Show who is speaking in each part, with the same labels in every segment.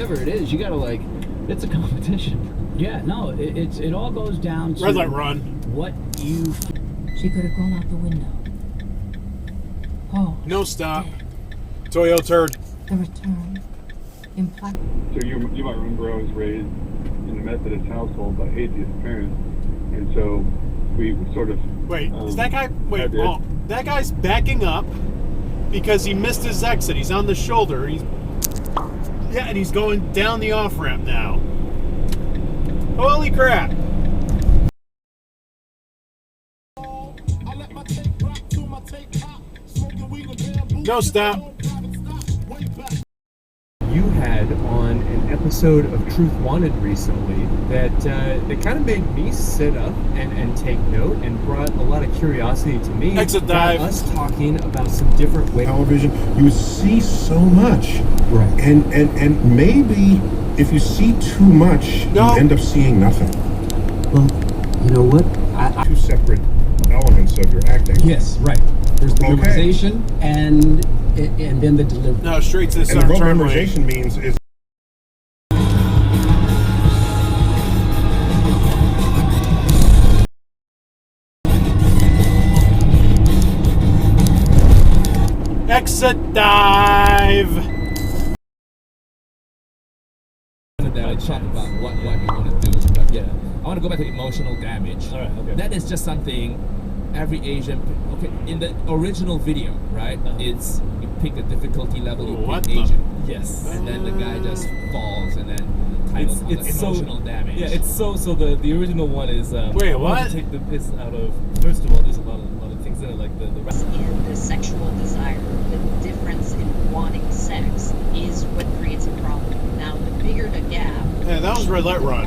Speaker 1: whatever it is, you gotta like, it's a competition.
Speaker 2: Yeah, no, it all goes down to
Speaker 3: red light run.
Speaker 2: What you.
Speaker 4: She could have gone out the window. Oh.
Speaker 3: No stop. Toyo turd.
Speaker 4: The return.
Speaker 5: So you might remember I was raised in a Methodist household by atheist parents, and so we sort of.
Speaker 3: Wait, is that guy? Wait, oh, that guy's backing up because he missed his exit. He's on the shoulder. And he's going down the off ramp now. Holy crap! No stop.
Speaker 6: You had on an episode of Truth Wanted recently that kind of made me sit up and take note and brought a lot of curiosity to me.
Speaker 3: Exit dive.
Speaker 6: Us talking about some different ways.
Speaker 7: Television, you see so much,
Speaker 6: right?
Speaker 7: And maybe if you see too much, you end up seeing nothing.
Speaker 2: Well, you know what?
Speaker 7: Two separate elements of your acting.
Speaker 2: Yes, right. There's the memorization and then the delivery.
Speaker 3: No, straight to the
Speaker 7: center. And what memorization means is.
Speaker 3: Exit dive.
Speaker 1: I chat about what we want to do, but yeah, I want to go back to emotional damage.
Speaker 8: All right, okay.
Speaker 1: That is just something every Asian. Okay, in the original video, right? It's you pick the difficulty level, you pick Asian.
Speaker 8: Yes.
Speaker 1: And then the guy just falls, and then
Speaker 8: it's
Speaker 1: emotional damage.
Speaker 8: Yeah, it's so the original one is.
Speaker 3: Wait,
Speaker 8: I
Speaker 3: what?
Speaker 8: want to take the piss out of. First of all, there's a lot of things in it, like the rest.
Speaker 9: In the sexual desire, the difference in wanting sex is what creates a problem. Now, the bigger the gap.
Speaker 3: Yeah, that was red light run.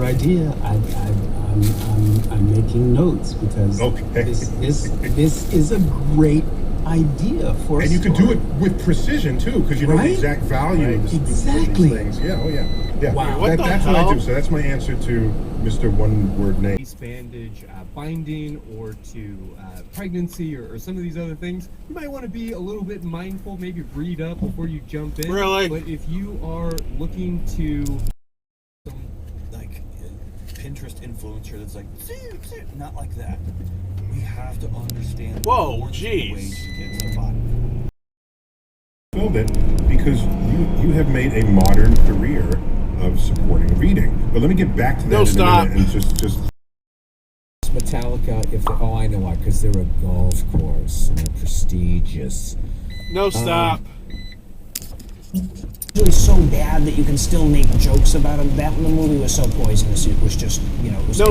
Speaker 2: Idea. I'm making notes because this is a great idea for.
Speaker 7: And you can do it with precision too, because you know the exact value of these things. Yeah, oh yeah.
Speaker 3: Wow,
Speaker 7: that's what I do. So that's my answer to Mr. One-Word Name.
Speaker 6: Bandage binding or to pregnancy or some of these other things, you might want to be a little bit mindful, maybe read up before you jump in.
Speaker 3: Really?
Speaker 6: But if you are looking to
Speaker 10: some like Pinterest influencer that's like, not like that. We have to understand.
Speaker 3: Whoa,
Speaker 10: ways
Speaker 3: jeez.
Speaker 10: to get to the bottom.
Speaker 7: Filled it because you have made a modern career of supporting reading. But let me get back to that in a minute and just.
Speaker 11: Metallica, I know why, because they're a golf course and they're prestigious.
Speaker 3: No stop.
Speaker 12: Really so bad that you can still make jokes about it. That the movie was so poisonous. It was just,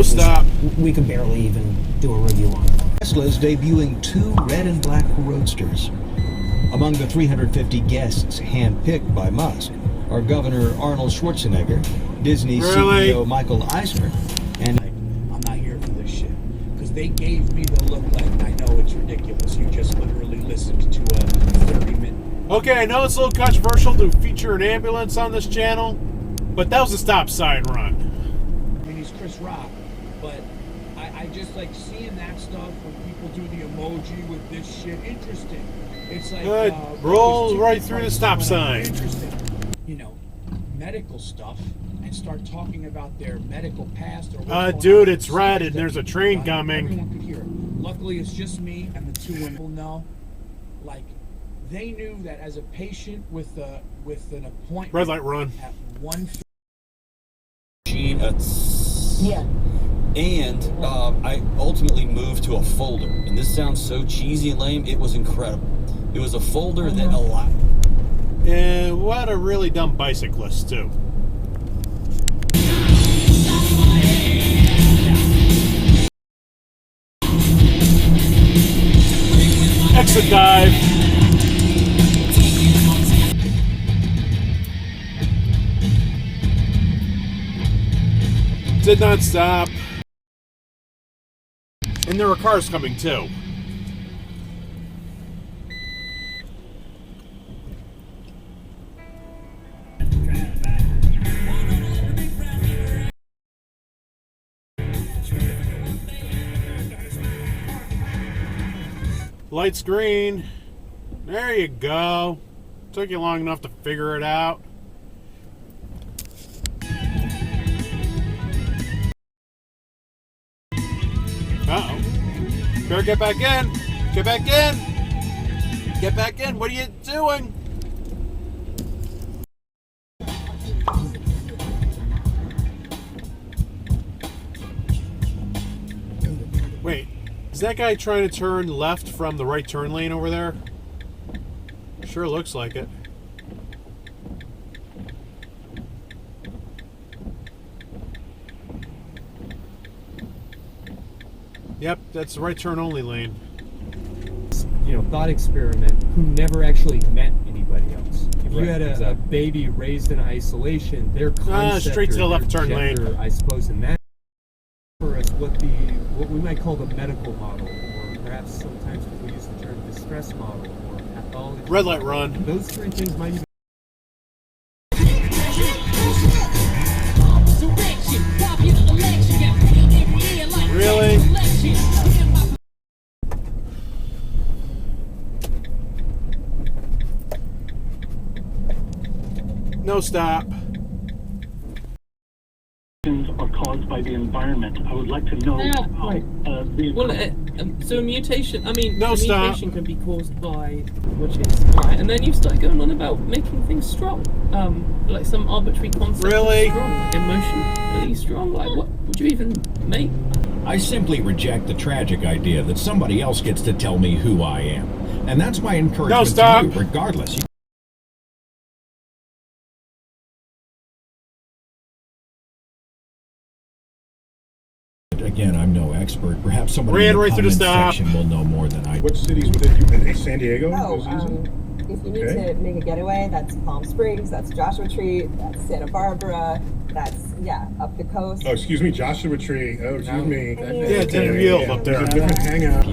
Speaker 3: stop.
Speaker 12: We could barely even do a review on it.
Speaker 13: Tesla's debuting 2 red and black roadsters. Among the 350 guests handpicked by Musk are Governor Arnold Schwarzenegger, Disney CEO Michael Eisner, and
Speaker 14: I'm not here for this shit. Because they gave me the look like, I know it's ridiculous. You just literally listened to a 30-minute...
Speaker 3: Okay, I know it's a little controversial to feature an ambulance on this channel, but that was a stop sign run.
Speaker 14: I mean, he's Chris Rock, but I just like seeing that stuff when people do the emoji with this shit. Interesting. It's like...
Speaker 3: roll right through the stop sign.
Speaker 14: Interesting. Medical stuff and start talking about their medical past or
Speaker 3: dude, it's red and there's a train coming.
Speaker 14: Everyone could hear it. Luckily, it's just me and the 2 women know. Like, they knew that as a patient with an appointment.
Speaker 3: Red light run.
Speaker 14: At 1.
Speaker 10: Yeah. And I ultimately moved to a folder, and this sounds so cheesy and lame. It was incredible. It was a folder that allowed.
Speaker 3: And what a really dumb bicyclist, too. Exit dive. Did not stop. And there were cars coming, too. Lights green. There you go. Took you long enough to figure it out. Better get back in. Get back in. Get back in. What are you doing? Wait, is that guy trying to turn left from the right turn lane over there? Sure looks like it. Yep, that's the right turn only lane.
Speaker 6: Thought experiment, who never actually met anybody else. If you had a baby raised in isolation, their concept
Speaker 3: straight to the left turn
Speaker 6: gender,
Speaker 3: lane.
Speaker 6: I suppose, in that for us what we might call the medical model, or perhaps sometimes people use the term distress model or pathology.
Speaker 3: Red light run.
Speaker 6: Those three things might even
Speaker 3: Really? No stop.
Speaker 15: Are caused by the environment. I would like to know how
Speaker 16: so a mutation. A
Speaker 3: stop.
Speaker 16: mutation can be caused by which is right, and then you start going on about making things strong, like some arbitrary concept.
Speaker 3: Really?
Speaker 16: Of strong, like emotionally strong. Like what would you even make?
Speaker 17: I simply reject the tragic idea that somebody else gets to tell me who I am, and that's my encouragement to you, regardless. Again, I'm no expert. Perhaps somebody in the comment section will know more than I.
Speaker 7: What cities would it do? San Diego?
Speaker 18: If you need to make a getaway, that's Palm Springs, that's Joshua Tree, that's Santa Barbara, that's, up the coast.
Speaker 7: Oh, excuse me, Joshua Tree. Oh, excuse me.
Speaker 3: Yeah, Ten Yield up there.
Speaker 7: There's a different hangout.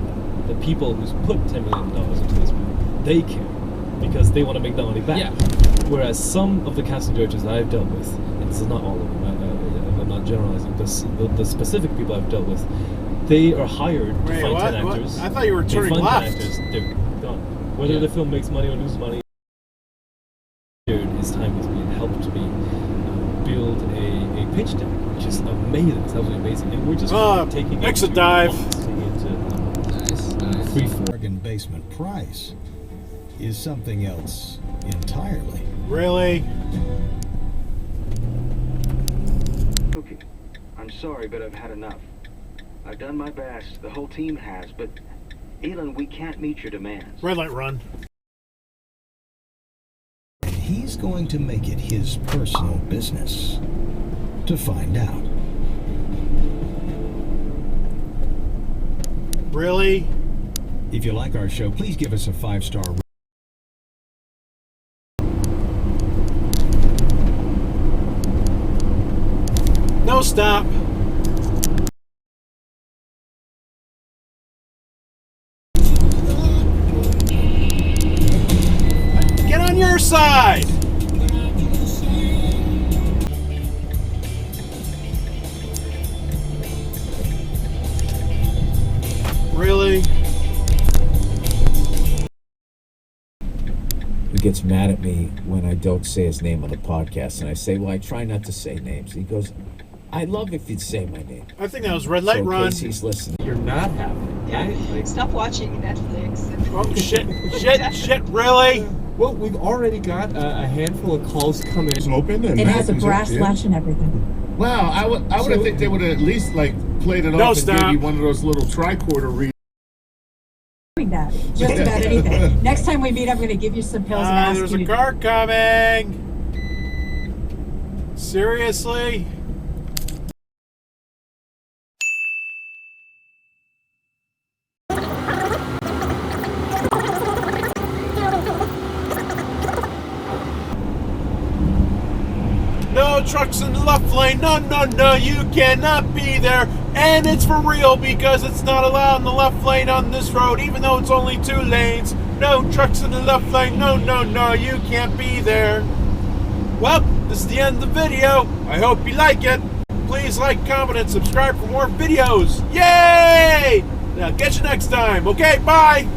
Speaker 8: The people who's put $10 million into this movie, they care because they want to make that money back.
Speaker 16: Yeah.
Speaker 8: Whereas some of the casting directors I've dealt with, and this is not all of them, I'm not generalizing, the specific people I've dealt with, they are hired to find 10 actors.
Speaker 3: I thought you were turning
Speaker 8: they find
Speaker 3: left.
Speaker 8: 10 actors, they're gone. Whether the film makes money or loses money, his time is being helped to build a pitch deck, which is amazing. It's absolutely amazing. And we're just taking
Speaker 3: exit dive.
Speaker 13: Bargain basement price is something else entirely.
Speaker 3: Really?
Speaker 19: Okay, I'm sorry, but I've had enough. I've done my best, the whole team has, but Elon, we can't meet your demands.
Speaker 3: Red light run.
Speaker 13: And he's going to make it his personal business to find out.
Speaker 3: Really?
Speaker 13: If you like our show, please give us a 5-star rating.
Speaker 3: No stop. Get on your side. Really?
Speaker 11: He gets mad at me when I don't say his name on the podcast, and I say, well, I try not to say names. He goes, I'd love if you'd say my name.
Speaker 3: I think that was red light
Speaker 11: so
Speaker 3: run.
Speaker 11: Casey's listening.
Speaker 6: You're not happy.
Speaker 18: Yeah. Stop watching Netflix.
Speaker 3: Oh, shit, really?
Speaker 6: Well, we've already got a handful of calls coming.
Speaker 7: It's open and
Speaker 4: it has a brass latch and everything.
Speaker 20: Wow, I would have think they would have at least played it off and gave you one of those little tricorder readers.
Speaker 4: That just about anything. Next time we meet, I'm going to give you some pills and ask
Speaker 3: there's
Speaker 4: you
Speaker 3: a car coming. Seriously? No trucks in the left lane. No, you cannot be there. And it's for real because it's not allowed in the left lane on this road, even though it's only 2 lanes. No trucks in the left lane. No, you can't be there. Well, this is the end of the video. I hope you like it. Please like, comment, and subscribe for more videos. Yay! Now, catch you next time. Okay, bye.